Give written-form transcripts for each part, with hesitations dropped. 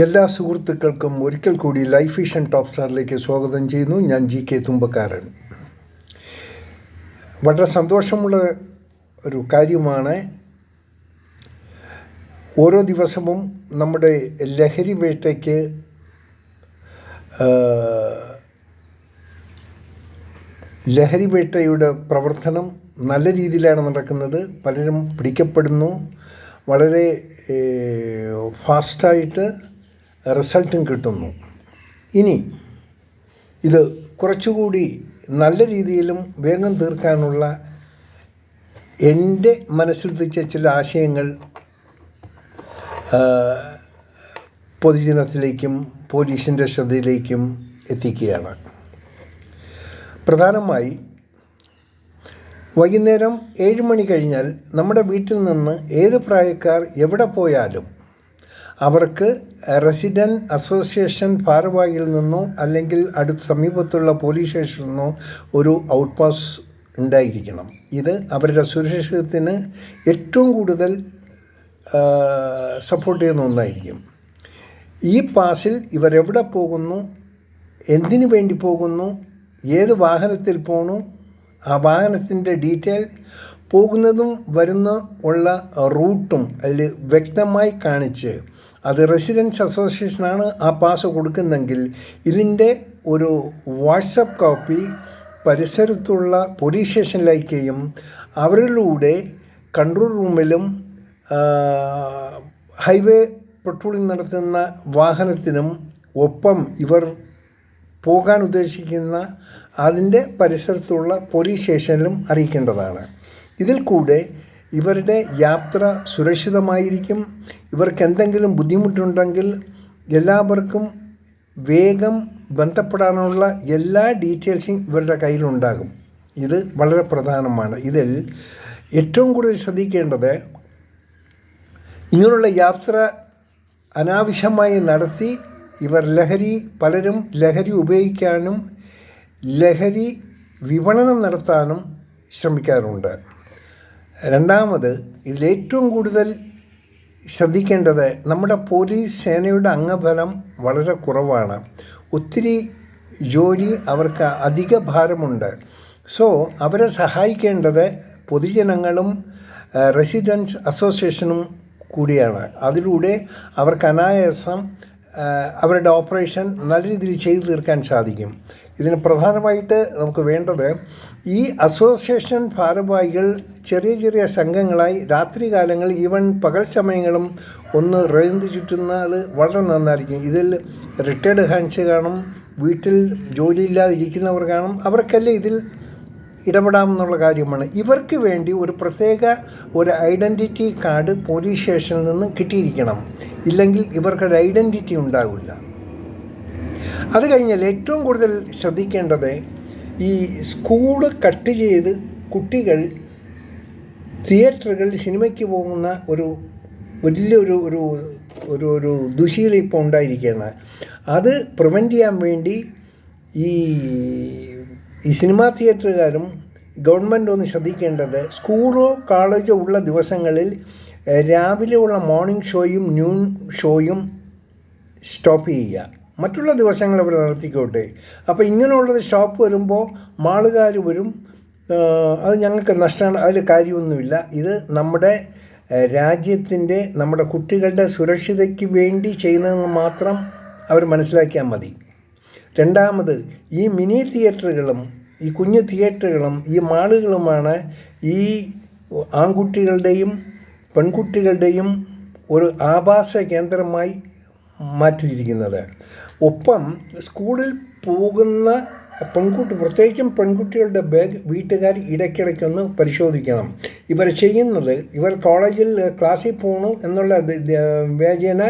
എല്ലാ സുഹൃത്തുക്കൾക്കും ഒരിക്കൽ കൂടി ലൈഫ് വിഷൻ ടോപ്പ് സ്റ്റാറിലേക്ക് സ്വാഗതം ചെയ്യുന്നു. ഞാൻ GK തുമ്പക്കാരൻ. വളരെ സന്തോഷമുള്ള ഒരു കാര്യമാണ്. ഓരോ ദിവസവും നമ്മുടെ ലഹരി വേട്ടയ്ക്ക് ലഹരി വേട്ടയുടെ പ്രവർത്തനം നല്ല രീതിയിലാണ് നടക്കുന്നത്. പലരും പിടിക്കപ്പെടുന്നു. വളരെ ഫാസ്റ്റായിട്ട് റിസൾട്ടും കിട്ടുന്നു. ഇനി ഇത് കുറച്ചുകൂടി നല്ല രീതിയിലും വേഗം തീർക്കാനുള്ള എൻ്റെ മനസ്സിൽ വെച്ച ചില ആശയങ്ങൾ പൊതുജനത്തിലേക്കും പോലീസിൻ്റെ ശ്രദ്ധയിലേക്കും എത്തിക്കുകയാണ്. പ്രധാനമായി വൈകുന്നേരം 7 മണി കഴിഞ്ഞാൽ നമ്മുടെ വീട്ടിൽ നിന്ന് ഏത് പ്രായക്കാർ എവിടെ പോയാലും അവർക്ക് റെസിഡൻറ്റ് അസോസിയേഷൻ ഭാരവാഹിയിൽ നിന്നോ അല്ലെങ്കിൽ സമീപത്തുള്ള പോലീസ് സ്റ്റേഷനിൽ നിന്നോ ഒരു ഔട്ട് പാസ് ഉണ്ടായിരിക്കണം. ഇത് അവരുടെ സുരക്ഷിതത്വത്തിന് ഏറ്റവും കൂടുതൽ സപ്പോർട്ട് ചെയ്യുന്ന ഒന്നായിരിക്കും. ഈ പാസിൽ ഇവരെവിടെ പോകുന്നു, എന്തിനു വേണ്ടി പോകുന്നു, ഏത് വാഹനത്തിൽ പോകണു, ആ വാഹനത്തിൻ്റെ ഡീറ്റെയിൽ, പോകുന്നതും ഉള്ള റൂട്ടും അതിൽ വ്യക്തമായി കാണിച്ച്, അത് റെസിഡൻസ് അസോസിയേഷനാണ് ആ പാസ് കൊടുക്കുന്നെങ്കിൽ ഇതിൻ്റെ ഒരു വാട്സപ്പ് കോപ്പി പരിസരത്തുള്ള പോലീസ് സ്റ്റേഷനിലേക്കും അവരിലൂടെ കൺട്രോൾ റൂമിലും ഹൈവേ പട്രോളിംഗ് നടത്തുന്ന വാഹനത്തിനും ഒപ്പം ഇവർ പോകാൻ ഉദ്ദേശിക്കുന്ന അതിൻ്റെ പരിസരത്തുള്ള പോലീസ് സ്റ്റേഷനിലും അറിയിക്കേണ്ടതാണ്. ഇതിൽ കൂടെ ഇവരുടെ യാത്ര സുരക്ഷിതമായിരിക്കും. ഇവർക്ക് എന്തെങ്കിലും ബുദ്ധിമുട്ടുണ്ടെങ്കിൽ എല്ലാവർക്കും വേഗം ബന്ധപ്പെടാനുള്ള എല്ലാ ഡീറ്റെയിൽസും ഇവരുടെ കയ്യിലുണ്ടാകും. ഇത് വളരെ പ്രധാനമാണ്. ഇതിൽ ഏറ്റവും കൂടുതൽ ശ്രദ്ധിക്കേണ്ടത്, ഇങ്ങനെയുള്ള യാത്ര അനാവശ്യമായി നടത്തി പലരും ലഹരി ഉപയോഗിക്കാനും ലഹരി വിപണനം നടത്താനും ശ്രമിക്കാറുണ്ട്. രണ്ടാമത്, ഇതിലേറ്റവും കൂടുതൽ ശ്രദ്ധിക്കേണ്ടത്, നമ്മുടെ പോലീസ് സേനയുടെ അംഗബലം വളരെ കുറവാണ്. ഒത്തിരി ജോലി അവർക്ക് അധിക ഭാരമുണ്ട്. സോ അവരെ സഹായിക്കേണ്ടത് പൊതുജനങ്ങളും റെസിഡൻസ് അസോസിയേഷനും കൂടിയാണ്. അതിലൂടെ അവർക്ക് അനായാസം അവരുടെ ഓപ്പറേഷൻ നല്ല രീതിയിൽ ചെയ്തു തീർക്കാൻ സാധിക്കും. ഇതിന് പ്രധാനമായിട്ട് നമുക്ക് വേണ്ടത്, ഈ അസോസിയേഷൻ ഭാരവാഹികൾ ചെറിയ ചെറിയ സംഘങ്ങളായി രാത്രി കാലങ്ങളിൽ ഈവൻ പകൽ സമയങ്ങളും ഒന്ന് റേഞ്ച് ചുറ്റുന്നത് വളരെ നന്നായിരിക്കും. ഇതിൽ റിട്ടയർഡ് ഹാൻഡ്സ് കാണും, വീട്ടിൽ ജോലിയില്ലാതിരിക്കുന്നവർ കാണും. അവർക്കെല്ലാം ഇതിൽ ഇടപെടാമെന്നുള്ള കാര്യമാണ്. ഇവർക്ക് വേണ്ടി ഒരു ഐഡൻറ്റിറ്റി കാർഡ് പോലീസ് സ്റ്റേഷനിൽ നിന്ന് കിട്ടിയിരിക്കണം. ഇല്ലെങ്കിൽ ഇവർക്കൊരു ഐഡൻറ്റിറ്റി ഉണ്ടാവില്ല. അത് കഴിഞ്ഞാൽ ഏറ്റവും കൂടുതൽ ശ്രദ്ധിക്കേണ്ടത്, ഈ സ്കൂള് കട്ട് ചെയ്ത് കുട്ടികൾ തിയേറ്ററുകളിൽ സിനിമയ്ക്ക് പോകുന്ന വലിയൊരു ഒരു ദുശീലം ഇപ്പോൾ ഉണ്ടായിരിക്കുകയാണ്. അത് പ്രിവെൻറ്റ് ചെയ്യാൻ വേണ്ടി ഈ സിനിമാ തിയേറ്ററുകാരും ഗവൺമെൻറ് ഒന്ന് ശ്രദ്ധിക്കേണ്ടത്, സ്കൂളോ കോളേജോ ഉള്ള ദിവസങ്ങളിൽ രാവിലെ ഉള്ള മോർണിംഗ് ഷോയും ന്യൂൺ ഷോയും സ്റ്റോപ്പ് ചെയ്യുക. മറ്റുള്ള ദിവസങ്ങൾ അവർ നടത്തിക്കോട്ടെ. അപ്പോൾ ഇങ്ങനെയുള്ളത് സ്റ്റോപ്പ് വരുമ്പോൾ മാളുകാർ വരും. അത് ഞങ്ങൾക്ക് നഷ്ടമാണ്, അതിൽ കാര്യമൊന്നുമില്ല. ഇത് നമ്മുടെ രാജ്യത്തിൻ്റെ, നമ്മുടെ കുട്ടികളുടെ സുരക്ഷിതയ്ക്ക് വേണ്ടി ചെയ്യുന്നതെന്ന് മാത്രം അവർ മനസ്സിലാക്കിയാൽ മതി. രണ്ടാമത്, ഈ മിനി തിയേറ്ററുകളും ഈ കുഞ്ഞു തിയേറ്ററുകളും ഈ മാളുകളുമാണ് ഈ ആൺകുട്ടികളുടെയും പെൺകുട്ടികളുടെയും ഒരു ആവാസ കേന്ദ്രമായി മാറ്റിയിരിക്കുന്നത്. ഒപ്പം സ്കൂളിൽ പോകുന്ന പ്രത്യേകിച്ചും പെൺകുട്ടികളുടെ ബാഗ് വീട്ടുകാർ ഇടയ്ക്കിടയ്ക്കൊന്ന് പരിശോധിക്കണം. ഇവർ കോളേജിൽ ക്ലാസ്സിൽ പോകണു എന്നുള്ള വ്യാജേന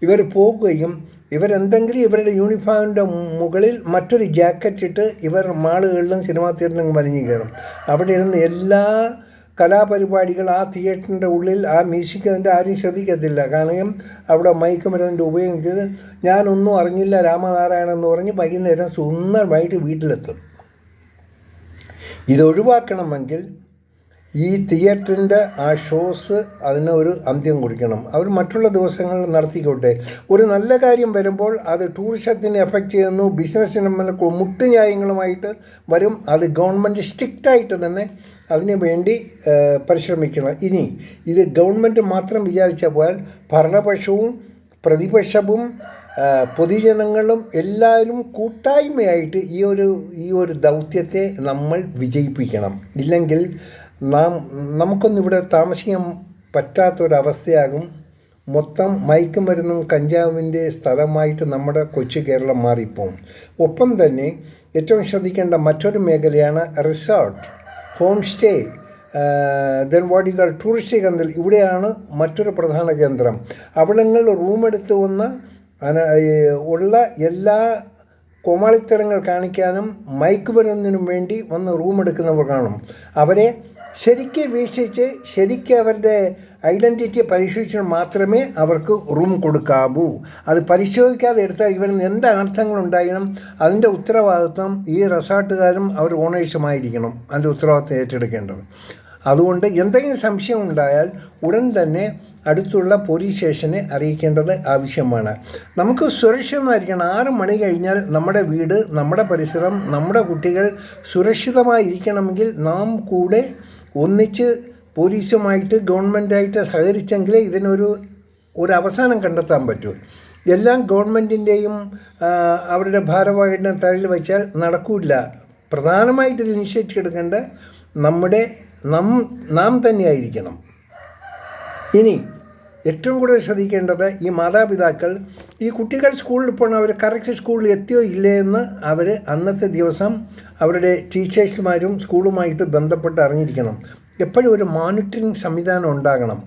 ഇവർ പോകുകയും ഇവരെന്തെങ്കിലും ഇവരുടെ യൂണിഫോമിൻ്റെ മുകളിൽ മറ്റൊരു ജാക്കറ്റ് ഇട്ട് ഇവർ മാളുകളിലും സിനിമാ തിയേറ്ററിലും വലിഞ്ഞു കയറും. അവിടെ ഇരുന്ന് എല്ലാ കലാപരിപാടികൾ ആ തിയേറ്ററിൻ്റെ ഉള്ളിൽ ആ മ്യൂസിക് അതിൻ്റെ ആരും ശ്രദ്ധിക്കത്തില്ല. കാരണം അവിടെ മയക്കുമരുന്നിൻ്റെ ഉപയോഗം ചെയ്ത് ഞാനൊന്നും അറിഞ്ഞില്ല രാമനാരായണൻ എന്ന് പറഞ്ഞ് വൈകുന്നേരം സുന്ദരമായിട്ട് വീട്ടിലെത്തും. ഇതൊഴിവാക്കണമെങ്കിൽ ഈ തിയേറ്ററിൻ്റെ ആ ഷോസ് അതിന് ഒരു അന്ത്യം കുറിക്കണം. അവർ മറ്റുള്ള ദിവസങ്ങളിൽ നടത്തിക്കോട്ടെ. ഒരു നല്ല കാര്യം വരുമ്പോൾ അത് ടൂറിസത്തിനെ എഫക്റ്റ് ചെയ്യുന്നു, ബിസിനസ്സിന് മുട്ടുന്യായങ്ങളുമായിട്ട് വരും. അത് ഗവൺമെൻറ് സ്ട്രിക്റ്റായിട്ട് തന്നെ അതിനു വേണ്ടി പരിശ്രമിക്കണം. ഇനി ഇത് ഗവൺമെൻറ് മാത്രം വിചാരിച്ച പോയാൽ ഭരണപക്ഷവും പ്രതിപക്ഷവും പൊതുജനങ്ങളും എല്ലാവരും കൂട്ടായ്മയായിട്ട് ഈ ഒരു ദൗത്യത്തെ നമ്മൾ വിജയിപ്പിക്കണം. ഇല്ലെങ്കിൽ നമുക്കൊന്നും ഇവിടെ താമസിക്കാൻ പറ്റാത്തൊരവസ്ഥയാകും. മൊത്തം മയക്കുമരുന്നും കഞ്ചാവിൻ്റെ സ്ഥലമായിട്ട് നമ്മുടെ കൊച്ചു കേരളം മാറിപ്പോവും. ഒപ്പം തന്നെ ഏറ്റവും ശ്രദ്ധിക്കേണ്ട മറ്റൊരു മേഖലയാണ് റിസോർട്ട്, ഹോം സ്റ്റേ, ദെൻ വാടികൾ ടൂറിസ്റ്റ് കേന്ദ്രം. ഇവിടെയാണ് മറ്റൊരു പ്രധാന കേന്ദ്രം. അവിടങ്ങളിൽ റൂമെടുത്ത് വന്ന് ഉള്ള എല്ലാ കോമാളിത്തരങ്ങൾ കാണിക്കാനും മയക്കുമരുന്നിനും വേണ്ടി വന്ന് റൂമെടുക്കുന്നവർ കാണും. അവരെ ശരിക്ക് വീക്ഷിച്ച് ശരിക്ക് അവരുടെ ഐഡൻറ്റിറ്റി പരിശോധിച്ചാൽ മാത്രമേ അവർക്ക് റൂം കൊടുക്കാവൂ. അത് പരിശോധിക്കാതെ എടുത്താൽ ഇവരിൽ എന്ത് അനർത്ഥങ്ങളുണ്ടായാലും അതിൻ്റെ ഉത്തരവാദിത്വം ഈ റിസോർട്ടുകാരും അവർ ഓണേഴ്സുമായിരിക്കണം അതിൻ്റെ ഉത്തരവാദിത്വം ഏറ്റെടുക്കേണ്ടത്. അതുകൊണ്ട് എന്തെങ്കിലും സംശയം ഉണ്ടായാൽ ഉടൻ തന്നെ അടുത്തുള്ള പോലീസ് സ്റ്റേഷനെ അറിയിക്കേണ്ടത് ആവശ്യമാണ്. നമുക്ക് സുരക്ഷിതമായിരിക്കണം. 6 മണി കഴിഞ്ഞാൽ നമ്മുടെ വീട്, നമ്മുടെ പരിസരം, നമ്മുടെ കുട്ടികൾ സുരക്ഷിതമായിരിക്കണമെങ്കിൽ നാം കൂടെ ഒന്നിച്ച് പോലീസുമായിട്ട് ഗവൺമെൻറ്റായിട്ട് സഹകരിച്ചെങ്കിലേ ഇതിനൊരു അവസാനം കണ്ടെത്താൻ പറ്റൂ. എല്ലാം ഗവൺമെൻറ്റിൻ്റെയും അവരുടെ ഭാരവാഹികളുടെ തലയിൽ വെച്ചാൽ നടക്കില്ല. പ്രധാനമായിട്ട് ഇത് ഇനിഷ്യേറ്റീവ് എടുക്കേണ്ട നാം തന്നെയായിരിക്കണം. ഇനി ഏറ്റവും കൂടുതൽ ശ്രദ്ധിക്കേണ്ടത് ഈ മാതാപിതാക്കൾ ഈ കുട്ടികൾ സ്കൂളിൽ പോകണം, അവർ കറക്റ്റ് സ്കൂളിൽ എത്തിയോ ഇല്ലേ എന്ന് അവർ അന്നത്തെ ദിവസം അവരുടെ ടീച്ചേഴ്സുമാരും സ്കൂളുമായിട്ട് ബന്ധപ്പെട്ട് അറിഞ്ഞിരിക്കണം. എപ്പോഴും ഒരു മോണിറ്ററിങ് സംവിധാനം ഉണ്ടാകണം.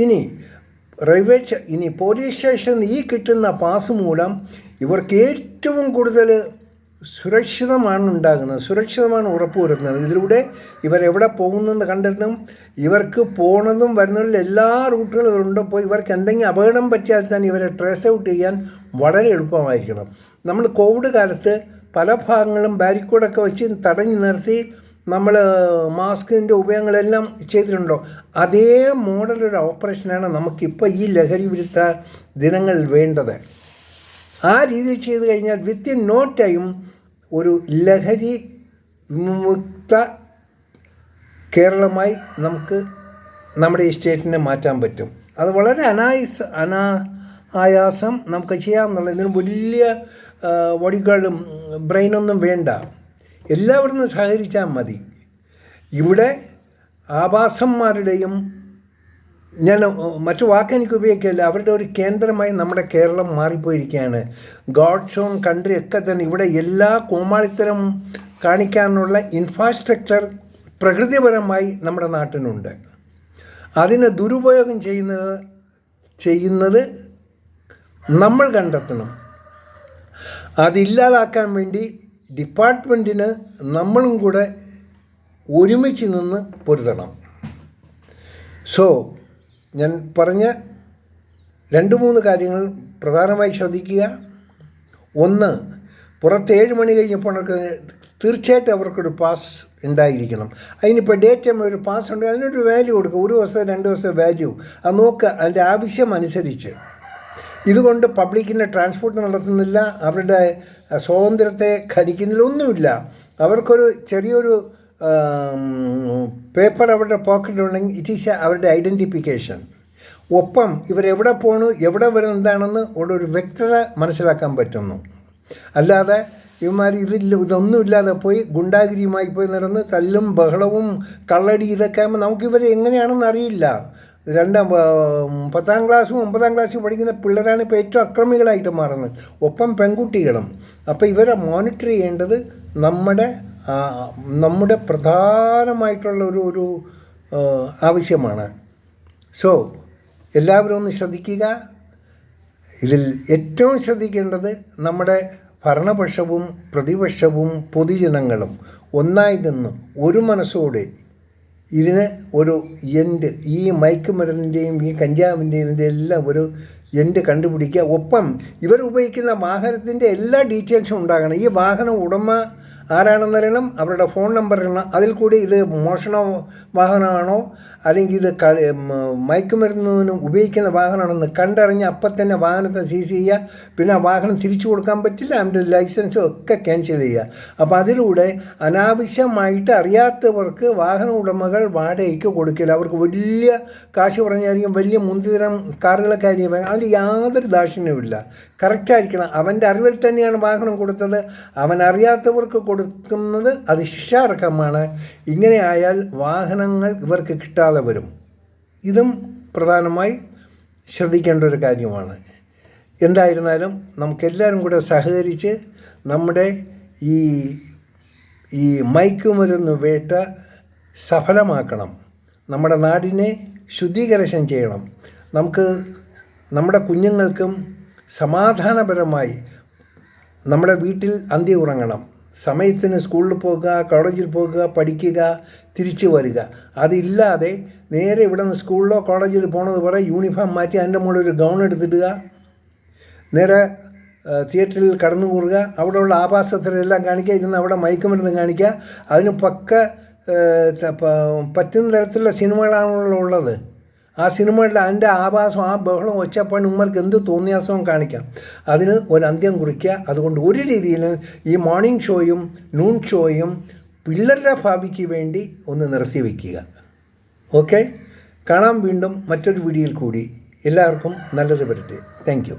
ഇനി പോലീസ് സ്റ്റേഷനിൽ ഈ കിട്ടുന്ന പാസ് മൂലം ഇവർക്ക് ഏറ്റവും കൂടുതൽ സുരക്ഷിതമാണ് ഉറപ്പുവരുത്തുന്നത്. ഇതിലൂടെ ഇവരെവിടെ പോകുന്നെന്ന് കണ്ടെത്തും. ഇവർക്ക് പോണതും വരുന്നതിൽ എല്ലാ റൂട്ടുകളും ഉണ്ട്. പോയി ഇവർക്ക് എന്തെങ്കിലും അപകടം പറ്റിയാൽ തന്നെ ഇവരെ ട്രേസ് ഔട്ട് ചെയ്യാൻ വളരെ എളുപ്പമായിരിക്കണം. നമ്മൾ കോവിഡ് കാലത്ത് പല ഭാഗങ്ങളും ബാരിക്കോഡൊക്കെ വെച്ച് തടഞ്ഞു നിർത്തി നമ്മൾ മാസ്കിൻ്റെ ഉപയോഗങ്ങളെല്ലാം ചെയ്തിട്ടുണ്ടോ? അതേ മോഡലൊരു ഓപ്പറേഷനാണ് നമുക്കിപ്പോൾ ഈ ലഹരി വിരുദ്ധ ദിനങ്ങളിൽ വേണ്ടത്. ആ രീതിയിൽ ചെയ്തു കഴിഞ്ഞാൽ വിത്തിൻ നോ ടൈം ഒരു ലഹരി വിമുക്ത കേരളമായി നമുക്ക് നമ്മുടെ ഈ സ്റ്റേറ്റിനെ മാറ്റാൻ പറ്റും. അത് വളരെ അനായാസം നമുക്ക് ചെയ്യാമെന്നുള്ള, ഇതിന് വലിയ വടികളും ബ്രെയിനൊന്നും വേണ്ട. എല്ലാവരും സഹകരിച്ചാൽ മതി. ഇവിടെ ആഭാസന്മാരുടെയും, ഞാൻ മറ്റു വാക്കെനിക്ക് ഉപയോഗിക്കില്ല, അവരുടെ ഒരു കേന്ദ്രമായി നമ്മുടെ കേരളം മാറിപ്പോയിരിക്കുകയാണ്. ഗോഡ്സ് ഓൺ കൺട്രി ഒക്കെ തന്നെ. ഇവിടെ എല്ലാ കോമാളിത്തരം കാണിക്കാനുള്ള ഇൻഫ്രാസ്ട്രക്ചർ പ്രകൃതിപരമായി നമ്മുടെ നാട്ടിനുണ്ട്. അതിന് ദുരുപയോഗം ചെയ്യുന്നത് നമ്മൾ കണ്ടെത്തണം. അതില്ലാതാക്കാൻ വേണ്ടി ഡിപ്പാർട്ട്മെൻറ്റിന് നമ്മളും കൂടെ ഒരുമിച്ച് നിന്ന് പൊരുതണം. ഞാൻ പറഞ്ഞ 2-3 കാര്യങ്ങൾ പ്രധാനമായി ശ്രദ്ധിക്കുക. ഒന്ന്, പുറത്ത് 7 മണി കഴിഞ്ഞപ്പോൾ തീർച്ചയായിട്ടും അവർക്കൊരു പാസ് ഉണ്ടായിരിക്കണം. അതിനിപ്പോൾ ഡേ ടൈം ഒരു പാസ് ഉണ്ട്, അതിനൊരു വാല്യൂ കൊടുക്കുക. 1 ദിവസം 2 ദിവസം വാല്യൂ അത് നോക്കുക, അതിൻ്റെ ആവശ്യം അനുസരിച്ച്. ഇതുകൊണ്ട് പബ്ലിക്കിൻ്റെ ട്രാൻസ്പോർട്ട് നടത്തുന്നില്ല, അവരുടെ സ്വാതന്ത്ര്യത്തെ ഖനിക്കുന്നില്ല, ഒന്നുമില്ല. അവർക്കൊരു ചെറിയൊരു പേപ്പർ അവരുടെ പോക്കറ്റിലുണ്ടെങ്കിൽ ഇറ്റ് ഈസ് അവരുടെ ഐഡൻറ്റിഫിക്കേഷൻ. ഒപ്പം ഇവരെവിടെ പോകണു, എവിടെ വരുന്നത് എന്താണെന്ന് ഒരു വ്യക്തത മനസ്സിലാക്കാൻ പറ്റുന്നു. അല്ലാതെ ഇവന്മാർ ഇതൊന്നുമില്ലാതെ പോയി ഗുണ്ടാഗിരിയുമായി പോയി നടന്ന് തല്ലും ബഹളവും കള്ളടി ഇതൊക്കെ ആകുമ്പോൾ നമുക്കിവരെ എങ്ങനെയാണെന്ന് അറിയില്ല. 10ാം ക്ലാസ്സും 9ാം ക്ലാസ്സും പഠിക്കുന്ന പിള്ളേരാണ് ഇപ്പോൾ ഏറ്റവും അക്രമികളായിട്ട് മാറുന്നത്. ഒപ്പം പെൺകുട്ടികളും. അപ്പോൾ ഇവരെ മോണിറ്റർ ചെയ്യേണ്ടത് നമ്മുടെ പ്രധാനമായിട്ടുള്ള ഒരു ആവശ്യമാണ്. എല്ലാവരും ഒന്ന് ശ്രദ്ധിക്കുക. ഇതിൽ ഏറ്റവും ശ്രദ്ധിക്കേണ്ടത് നമ്മുടെ ഭരണപക്ഷവും പ്രതിപക്ഷവും പൊതുജനങ്ങളും ഒന്നായി നിന്ന് ഒരു മനസ്സോടെ ഇതിന് ഒരു എൻഡ്, ഈ മയക്കുമരുന്നിൻ്റെയും ഈ കഞ്ചാവിൻ്റെയും ഇതിൻ്റെ എല്ലാം ഒരു എൻഡ് കണ്ടുപിടിക്കുക. ഒപ്പം ഇവർ ഉപയോഗിക്കുന്ന വാഹനത്തിൻ്റെ എല്ലാ ഡീറ്റെയിൽസും ഉണ്ടാകണം. ഈ വാഹന ഉടമ ആരാണെന്നറിയണം, അവരുടെ ഫോൺ നമ്പർ അറിയണം. അതിൽ കൂടി ഇത് മോഷണ വാഹനമാണോ അല്ലെങ്കിൽ ഇത് മയക്കുമരുന്നിന് ഉപയോഗിക്കുന്ന വാഹനമാണെന്ന് കണ്ടറിഞ്ഞ് അപ്പം തന്നെ വാഹനത്തെ സീസ് ചെയ്യുക. പിന്നെ ആ വാഹനം തിരിച്ചു കൊടുക്കാൻ പറ്റില്ല, അതിൻ്റെ ലൈസൻസും ഒക്കെ ക്യാൻസൽ ചെയ്യുക. അപ്പോൾ അതിലൂടെ അനാവശ്യമായിട്ട് അറിയാത്തവർക്ക് വാഹന ഉടമകൾ വാടകയ്ക്ക് കൊടുക്കില്ല. അവർക്ക് വലിയ കാശ് പറഞ്ഞായിരിക്കും, വലിയ മുൻതിരം കാറുകളൊക്കെ ആയിരിക്കും, അതിൽ യാതൊരു ദാക്ഷിണ്യവുമില്ല. കറക്റ്റായിരിക്കണം. അവൻ്റെ അറിവിൽ തന്നെയാണ് വാഹനം കൊടുത്തത്, അവൻ അറിയാത്തവർക്ക് കൊടുക്കുന്നത് അത് ശിക്ഷാർഹമാണ്. ഇങ്ങനെ ആയാൽ വാഹനങ്ങൾ ഇവർക്ക് കിട്ടാതെ വരും. ഇതും പ്രധാനമായി ശ്രദ്ധിക്കേണ്ട ഒരു കാര്യമാണ്. എന്തായിരുന്നാലും നമുക്കെല്ലാവരും കൂടെ സഹകരിച്ച് നമ്മുടെ ഈ മയക്കുമരുന്ന് വേട്ട സഫലമാക്കണം. നമ്മുടെ നാടിനെ ശുദ്ധീകരണം ചെയ്യണം. നമുക്ക് നമ്മുടെ കുഞ്ഞുങ്ങൾക്കും സമാധാനപരമായി നമ്മുടെ വീട്ടിൽ അന്തി ഉറങ്ങണം. സമയത്തിന് സ്കൂളിൽ പോകുക, കോളേജിൽ പോകുക, പഠിക്കുക, തിരിച്ചു വരിക. അതില്ലാതെ നേരെ ഇവിടെ നിന്ന് സ്കൂളിലോ കോളേജിൽ പോണത് പോലെ യൂണിഫോം മാറ്റി അതിൻ്റെ മുകളിൽ ഒരു ഗൗൺ എടുത്തിടുക, നേരെ തിയേറ്ററിൽ കടന്നുകൂടുക, അവിടെയുള്ള ആഭാസത്തിലെല്ലാം കാണിക്കുക, ഇരുന്ന് അവിടെ മയക്കുമരുന്ന് കാണിക്കുക. അതിന് പറ്റുന്ന തരത്തിലുള്ള സിനിമകളാണല്ലോ ഉള്ളത്. ആ സിനിമകളിൽ അതിൻ്റെ ആഭാസം, ആ ബഹളം, ഒച്ചപ്പാടും ഉമ്മർക്ക് എന്ത് തോന്നിയാസവും കാണിക്കാം. അതിന് ഒരു അന്ത്യം കുറിക്കുക. അതുകൊണ്ട് ഒരു രീതിയിൽ ഈ മോർണിംഗ് ഷോയും നൂൺ ഷോയും പിള്ളേരുടെ ഭാവിക്ക് വേണ്ടി ഒന്ന് നിർത്തി വയ്ക്കുക. ഓക്കെ, കാണാം വീണ്ടും മറ്റൊരു വീഡിയോയിൽ കൂടി. എല്ലാവർക്കും നല്ലത് വരട്ടെ. Thank you.